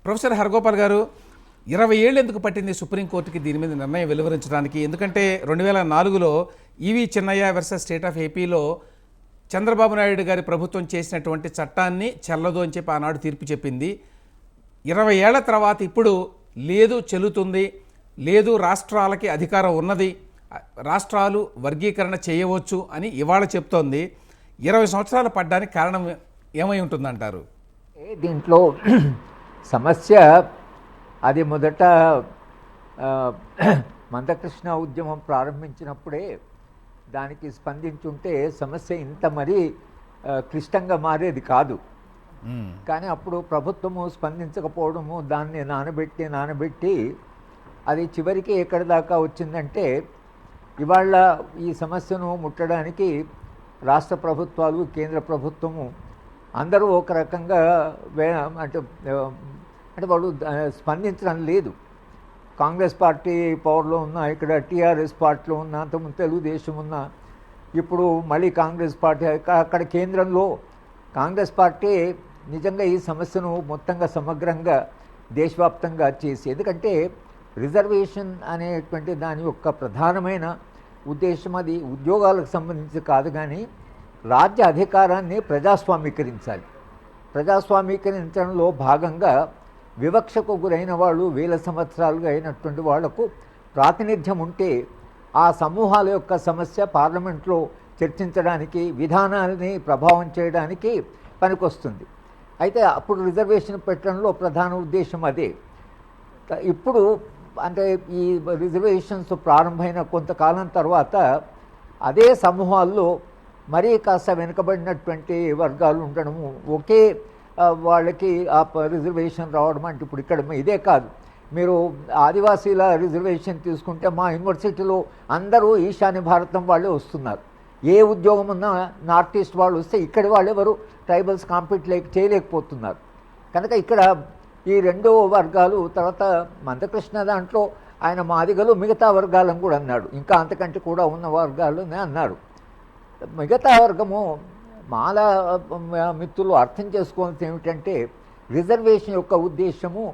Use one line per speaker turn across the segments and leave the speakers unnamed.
Professor Haragopal గారు, 20 ఏళ్ళు ఎందుకు పట్టింది సుప్రీంకోర్టుకి దీని మీద నిర్ణయం వెలువరించడానికి? ఎందుకంటే 2004లో ఈవి చిన్నయ్య వర్సెస్ స్టేట్ ఆఫ్ ఏపీలో చంద్రబాబు నాయుడు గారి ప్రభుత్వం చేసినటువంటి చట్టాన్ని చెల్లదు అని చెప్పి ఆనాడు తీర్పు చెప్పింది. 20 ఏళ్ల తర్వాత ఇప్పుడు లేదు చెల్లుతుంది, లేదు రాష్ట్రాలకి అధికారం ఉన్నది, రాష్ట్రాలు వర్గీకరణ చేయవచ్చు అని ఇవాళ చెప్తోంది. 20 సంవత్సరాలు పడ్డానికి కారణం ఏమై ఉంటుందంటారు?
దీంట్లో సమస్య అది మొదట మందకృష్ణ ఉద్యమం ప్రారంభించినప్పుడే దానికి స్పందించుంటే సమస్య ఇంత మరీ క్లిష్టంగా మారేది కాదు. కానీ అప్పుడు ప్రభుత్వము స్పందించకపోవడము, దాన్ని నానబెట్టి అది చివరికి ఎక్కడి దాకా వచ్చిందంటే ఇవాళ ఈ సమస్యను ముట్టడానికి రాష్ట్ర ప్రభుత్వాలు, కేంద్ర ప్రభుత్వము అందరూ ఒక రకంగా అంటే వాళ్ళు స్పందించడం లేదు. కాంగ్రెస్ పార్టీ పవర్లో ఉన్న, ఇక్కడ టీఆర్ఎస్ పార్టీలో ఉన్న, అంతకుముందు తెలుగుదేశం ఉన్న, ఇప్పుడు మళ్ళీ కాంగ్రెస్ పార్టీ, అక్కడ కేంద్రంలో కాంగ్రెస్ పార్టీ నిజంగా ఈ సమస్యను మొత్తంగా సమగ్రంగా దేశవ్యాప్తంగా చేసి, ఎందుకంటే రిజర్వేషన్ అనేటువంటి దాని యొక్క ప్రధానమైన ఉద్దేశం అది ఉద్యోగాలకు సంబంధించి కాదు, కానీ రాజ్య అధికారాన్ని ప్రజాస్వామీకరించాలి. ప్రజాస్వామీకరించడంలో భాగంగా వివక్షకు గురైన వాళ్ళు, వేల సంవత్సరాలుగా అయినటువంటి వాళ్లకు ప్రాతినిధ్యం ఉంటే ఆ సమూహాల యొక్క సమస్య పార్లమెంట్లో చర్చించడానికి, విధానాలని ప్రభావం చేయడానికి పనికొస్తుంది. అయితే అప్పుడు రిజర్వేషన్ పెట్టడంలో ప్రధాన ఉద్దేశం అదే. ఇప్పుడు అంటే ఈ రిజర్వేషన్స్ ప్రారంభమైన కొంతకాలం తర్వాత అదే సమూహాల్లో మరీ కాస్త వెనుకబడినటువంటి వర్గాలు ఉండడము, ఒకే వాళ్ళకి ఆ రిజర్వేషన్ రావడం అంటే ఇప్పుడు ఇక్కడ ఇదే కాదు, మీరు ఆదివాసీల రిజర్వేషన్ తీసుకుంటే మా యూనివర్సిటీలో అందరూ ఈశాన్య భారతం వాళ్ళే వస్తున్నారు. ఏ ఉద్యోగం ఉన్నా నార్త్ ఈస్ట్ వాళ్ళు వస్తే ఇక్కడి వాళ్ళు ఎవరు ట్రైబల్స్ కాంపీట్ చేయలేకపోతున్నారు. కనుక ఇక్కడ ఈ రెండో వర్గాలు, తర్వాత మందకృష్ణ దాంట్లో ఆయన మాదిగలు మిగతా వర్గాలను కూడా అన్నాడు, ఇంకా అంతకంటే కూడా ఉన్న వర్గాలనే అన్నాడు. మిగతా వర్గము మాల మిత్రులు అర్థం చేసుకోవాల్సింది ఏమిటంటే రిజర్వేషన్ యొక్క ఉద్దేశము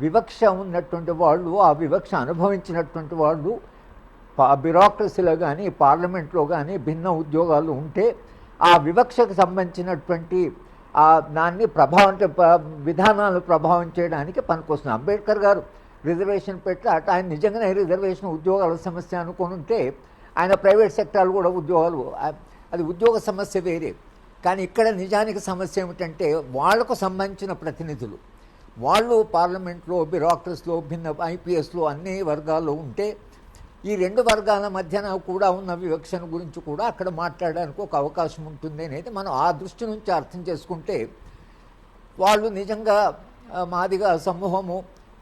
వివక్ష ఉన్నటువంటి వాళ్ళు, ఆ వివక్ష అనుభవించినటువంటి వాళ్ళు బ్యూరోక్రసీలో కానీ పార్లమెంట్లో కానీ భిన్న ఉద్యోగాలు ఉంటే ఆ వివక్షకు సంబంధించినటువంటి దాన్ని విధానాలను ప్రభావం చేయడానికి పనికొస్తుంది. అంబేద్కర్ గారు రిజర్వేషన్ పెట్టి ఆయన నిజంగానే రిజర్వేషన్ ఉద్యోగాల సమస్య అనుకుని ఉంటే ఆయన ప్రైవేట్ సెక్టార్లు కూడా ఉద్యోగాలు, అది ఉద్యోగ సమస్య వేరే. కానీ ఇక్కడ నిజానికి సమస్య ఏమిటంటే వాళ్లకు సంబంధించిన ప్రతినిధులు, వాళ్ళు పార్లమెంట్లో, బ్యూరోక్రసీలో, భిన్న ఐపీఎస్లో అన్ని వర్గాల్లో ఉంటే ఈ రెండు వర్గాల మధ్యన కూడా ఉన్న వివక్షను గురించి కూడా అక్కడ మాట్లాడడానికి ఒక అవకాశం ఉంటుంది అనేది మనం ఆ దృష్టి నుంచి అర్థం చేసుకుంటే, వాళ్ళు నిజంగా మాదిగా సమూహము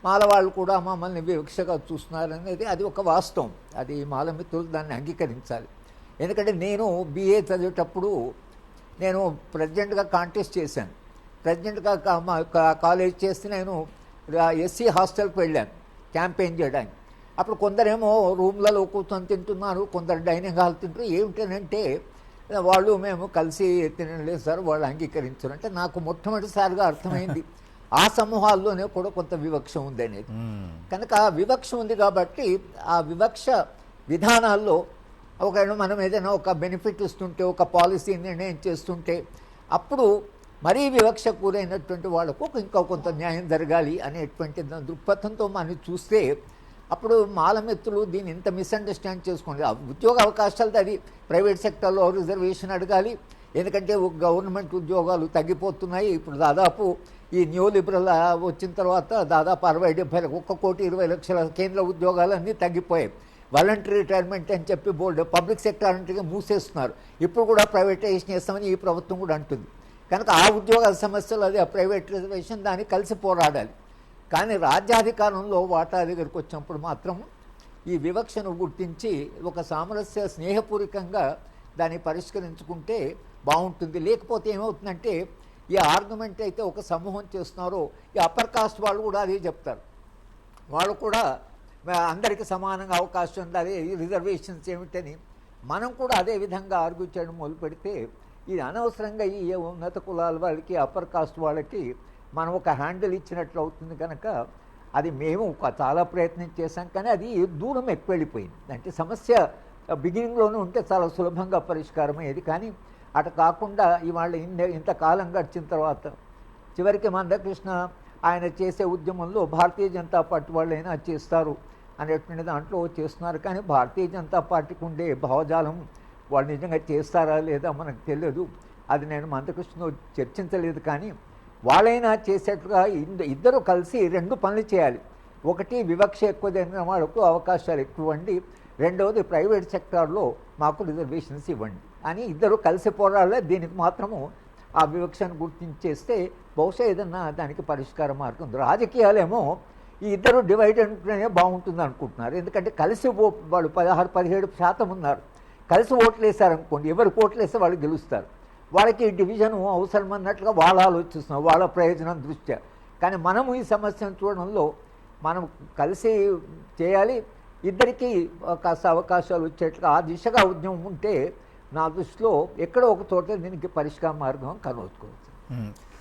మాల వాళ్ళు కూడా మమ్మల్ని వివక్షగా చూస్తున్నారనేది అది ఒక వాస్తవం. అది మాల మిత్రులు దాన్ని అంగీకరించాలి. ఎందుకంటే నేను బిఏ చదివేటప్పుడు నేను ప్రెసిడెంట్గా కాంటెస్ట్ చేశాను. ప్రెసిడెంట్గా కాలేజ్ చేస్తే నేను ఎస్సీ హాస్టల్కి వెళ్ళాను క్యాంపెయిన్ చేయడానికి. అప్పుడు కొందరేమో రూమ్లలో కూర్చొని తింటున్నారు, కొందరు డైనింగ్ హాల్ తింటారు. ఏమిటనంటే వాళ్ళు మేము కలిసి తినలేదు సార్, వాళ్ళు అంగీకరించారు. అంటే నాకు మొట్టమొదటిసారిగా అర్థమైంది ఆ సమూహాల్లోనే కూడా కొంత వివక్ష ఉంది అనేది. కనుక ఆ వివక్ష ఉంది కాబట్టి ఆ వివక్ష విధానాల్లో ఒకవేళ మనం ఏదైనా ఒక బెనిఫిట్ ఇస్తుంటే, ఒక పాలసీ నిర్ణయం చేస్తుంటే, అప్పుడు మరీ వివక్ష కూరైనటువంటి వాళ్ళకు ఇంకా కొంత న్యాయం జరగాలి అనేటువంటి దృక్పథంతో మనం చూస్తే అప్పుడు మాలమిత్రులు దీన్ని ఇంత మిస్అండర్స్టాండ్ చేసుకోండి. ఉద్యోగ అవకాశాలతో అది ప్రైవేట్ సెక్టర్లో రిజర్వేషన్ అడగాలి, ఎందుకంటే గవర్నమెంట్ ఉద్యోగాలు తగ్గిపోతున్నాయి. ఇప్పుడు దాదాపు ఈ న్యూ లిబరల్ వచ్చిన తర్వాత దాదాపు 60-70 1,20,00,000 కేంద్ర ఉద్యోగాలన్నీ తగ్గిపోయాయి. వాలంటరీ రిటైర్మెంట్ అని చెప్పి పబ్లిక్ సెక్టర్ అంటే మూసేస్తున్నారు. ఇప్పుడు కూడా ప్రైవేటైజేషన్ చేస్తామని ఈ ప్రభుత్వం కూడా అంటుంది. కనుక ఆ ఉద్యోగాల సమస్యలు, అది ఆ ప్రైవేట్ రిజర్వేషన్, దాన్ని కలిసి పోరాడాలి. కానీ రాజ్యాధికారంలో వాటా దగ్గరికి వచ్చినప్పుడు మాత్రం ఈ వివక్షను గుర్తించి ఒక సామరస్య స్నేహపూర్వకంగా దాన్ని పరిష్కరించుకుంటే బాగుంటుంది. లేకపోతే ఏమవుతుందంటే ఈ ఆర్గ్యుమెంట్ అయితే ఒక సమూహం చేస్తున్నారో ఈ అప్పర్ కాస్ట్ వాళ్ళు కూడా అదే చెప్తారు. వాళ్ళు కూడా అందరికీ సమానంగా అవకాశం ఉండాలి, రిజర్వేషన్స్ ఏమిటని మనం కూడా అదే విధంగా ఆర్గ్యూ చేయడం మొదలు పెడితే ఇది అనవసరంగా ఈ ఉన్నత కులాల వాళ్ళకి, అప్పర్ కాస్ట్ వాళ్ళకి మనం ఒక హ్యాండిల్ ఇచ్చినట్లు అవుతుంది కనుక అది మేము చాలా ప్రయత్నం చేశాం, కానీ అది దూరం ఎక్కువ వెళ్ళిపోయింది. అంటే సమస్య బిగినింగ్లోనే ఉంటే చాలా సులభంగా పరిష్కారం అయ్యేది, కానీ అటు కాకుండా ఇవాళ ఇంతకాలం గడిచిన తర్వాత చివరికి మందకృష్ణ ఆయన చేసే ఉద్యమంలో భారతీయ జనతా పార్టీ వాళ్ళైనా చేస్తారు అనేటువంటి దాంట్లో చేస్తున్నారు, కానీ భారతీయ జనతా పార్టీకి ఉండే భావజాలం వాళ్ళు నిజంగా చేస్తారా లేదా మనకు తెలియదు. అది నేను మందకృష్ణతో చర్చించలేదు, కానీ వాళ్ళైనా చేసేట్లుగా ఇద్దరు కలిసి రెండు పనులు చేయాలి. ఒకటి వివక్ష ఎక్కువ జరిగిన వాళ్ళకు అవకాశాలు ఎక్కువ ఇవ్వండి, రెండవది ప్రైవేట్ సెక్టార్లో మాకు రిజర్వేషన్స్ ఇవ్వండి అని ఇద్దరు కలిసి పోరాడాలి. దీనికి మాత్రము ఆ వివక్షను గుర్తించేస్తే బహుశా ఏదన్నా దానికి పరిష్కార మార్గం ఉంది. రాజకీయాలేమో ఈ ఇద్దరు డివైడ్ అంటేనే బాగుంటుంది అనుకుంటున్నారు, ఎందుకంటే కలిసి వాళ్ళు 16-17% ఉన్నారు, కలిసి ఓట్లు వేశారనుకోండి, ఎవరికి ఓట్లు వేస్తే వాళ్ళు గెలుస్తారు. వాళ్ళకి డివిజన్ అవసరం అన్నట్లుగా వాళ్ళు ఆలోచిస్తున్నారు వాళ్ళ ప్రయోజనం దృష్ట్యా. కానీ మనము ఈ సమస్యను చూడడంలో మనం కలిసి చేయాలి, ఇద్దరికీ కాస్త అవకాశాలు వచ్చేట్లుగా ఆ దిశగా ఉద్యమం ఉంటే నా దృష్టిలో ఎక్కడో ఒక చోట దీనికి పరిష్కార మార్గం కనుగొట్టుకోవచ్చు.